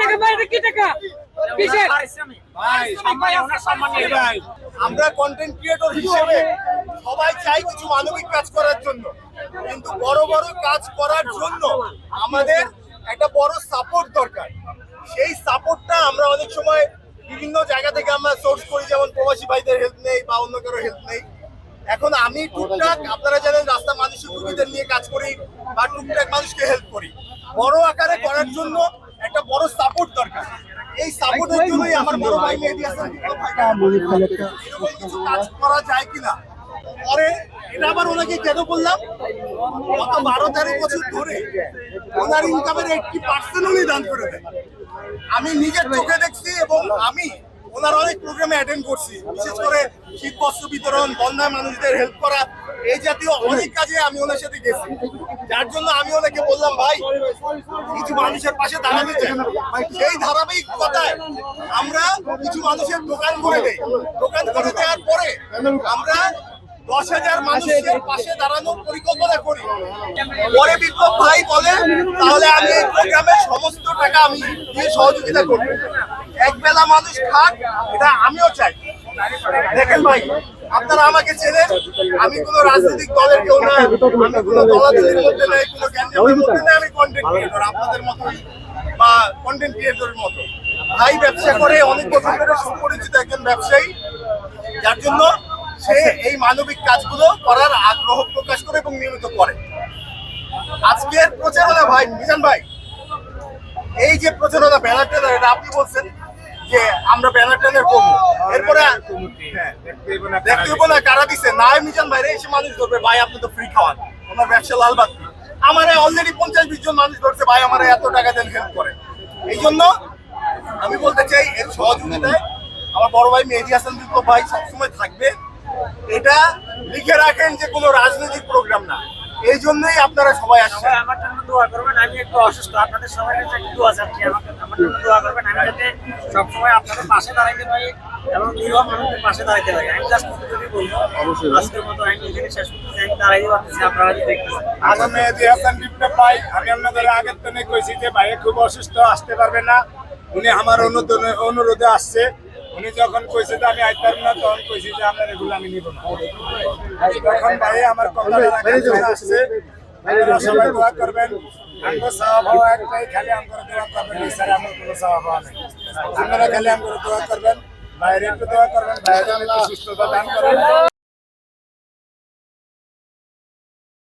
টাকা ভাই, কি টাকা কিসের ভাই, আমরা কন্টেন্ট ক্রিয়েটর হিসেবে সবাই চাই কিছু মানবিক কাজ করার জন্য, কিন্তু বড় বড় কাজ করার জন্য আমাদের একটা বড় সাপোর্ট দরকার। সেই সাপোর্টটা আমরা অনেক সময় বিভিন্ন জায়গা থেকে আমরা সোর্স করি, যেমন প্রবাসী ভাইদের হেল্প নেই বা অন্য কারো হেল্প নেই। এখন আমি টুকটাক, আপনারা জানেন রাস্তা মানুষের রুগীদের নিয়ে কাজ করি বা টুকটাক মানুষকে হেল্প করি। বড় আকারে করার জন্য একটা বড় সাপোর্ট দরকার। এই সাপোর্টের জন্যই আমার বড় ভাই মেহেদী হাসান এরকম কিছু কাজ করা যায় কিনা। পরে এটা আবার ওনাকে কেন বললাম, গত 12-13 বছর ধরে ওনার ইনকামের 80% উনি দান করে দেন। আমি নিজের চোখে দেখছি এবং আমি ওনার অনেক প্রোগ্রামে অ্যাটেন্ড করছি, বিশেষ করে শীত বস্ত্র বিতরণ, বন্যায় মানুষদের হেল্প করা, এই জাতীয় অনেক কাজে আমি ওনার সাথে গেছি। যার জন্য আমি ওনাকে বললাম, ভাই কিছু মানুষের পাশে দাঁড়াতে চাই। সেই ধারাবাহিকতায় আমরা কিছু মানুষের দোকান করে দেই। দোকান করে দেওয়ার পরে আমরা 10,000 মানুষের পাশে দাঁড়ানোর পরিকল্পনা করি। পরে বিপ্লব ভাই বলে, তাহলে আমি এই প্রোগ্রামের সমস্ত টাকা আমি দিয়ে সহযোগিতা করব, এক বেলা মানুষ খাক, এটা আমিও চাই। দেখেন ভাই, আপনারা আমাকে চেনেন, আমি কোনো রাজনৈতিক দলের কেউ না, আমি কোনো দলাদলির মধ্যে নাই, কোনো গ্যাঞ্জামের মধ্যে নাই। আমি কন্টেন্ট ক্রিয়েটর, আপনাদের মতোই বা কন্টেন্ট ক্রিয়েটরের মতো। ভাই ব্যবসা করে অনেক বছর ধরে, সুপরিচিত একজন ব্যবসায়ী, যার জন্য সে এই মানবিক কাজগুলো করার আগ্রহ প্রকাশ করে এবং নিয়মিত করে। আজকের প্রচারণা ভাই মিজান ভাই, এই যে প্রচারণা ব্যানার টেনার, এটা আপনি বলছেন যে আমরা ব্যানার টেনার করবো, এরপরে দেখতে হবো না কারা দিচ্ছে না। মিজান ভাই এসে মানুষ ধরবে, ভাই আপনি তো ফ্রি খাওয়ান, আমার ব্যবসা লাল বাতি। আমার অলরেডি 50-20 জন মানুষ ধরছে, ভাই আমার এত টাকা দেন, হেল্প করে। এই জন্য আমি বলতে চাই, এর সহযোগিতায় আমার বড় ভাই মেহেদী হাসান বিপ্লব ভাই সবসময় থাকবে। এটা লিখে রাখেন যে কোনো রাজনৈতিক প্রোগ্রাম না, এই জন্যই আপনারা সবাই আসছেন। আমার জন্য দোয়া করবেন, আমি একটু অসুস্থ, আপনাদের সবাই কাছে একটু দোয়া চাচ্ছি, আমার জন্য দোয়া করবেন, আমি যাতে সবসময় আপনাদের পাশে দাঁড়াইতে পারি এবং নিরীহ মানুষের পাশে দাঁড়াইতে পারি। আমি জাস্ট যদি বলবো, আজকের মতো আমি এখানে শেষ করতেছি, আমি দাঁড়াইতে পারতেছি, আপনারা যদি দেখতেছেন। আমি মেহেদী হাসান বিপ্লব ভাই, আমি আপনাদের আগের তো কইছি যে ভাই খুব অসুস্থ, আসতে পারবে না। উনি আমার অনুরোধে আসছে। উনি যখন কইছে যে আমি আইতে পারবো না, তখন কইছি যে আপনার এগুলো আমি নিব না। তখন ভাই আমার কথা আসছে, আপনারা সবাই দোয়া করবেন। আমগো সওয়াব হওয়া একটাই, খালি আমগো দোয়া করবেন, স্যার আমার কোনো সওয়াব হওয়া নেই। আপনারা খালি আমগো দোয়া করবেন, বাইরে একটু দোয়া করবেন, বাইরে সুস্থতা দান করেন।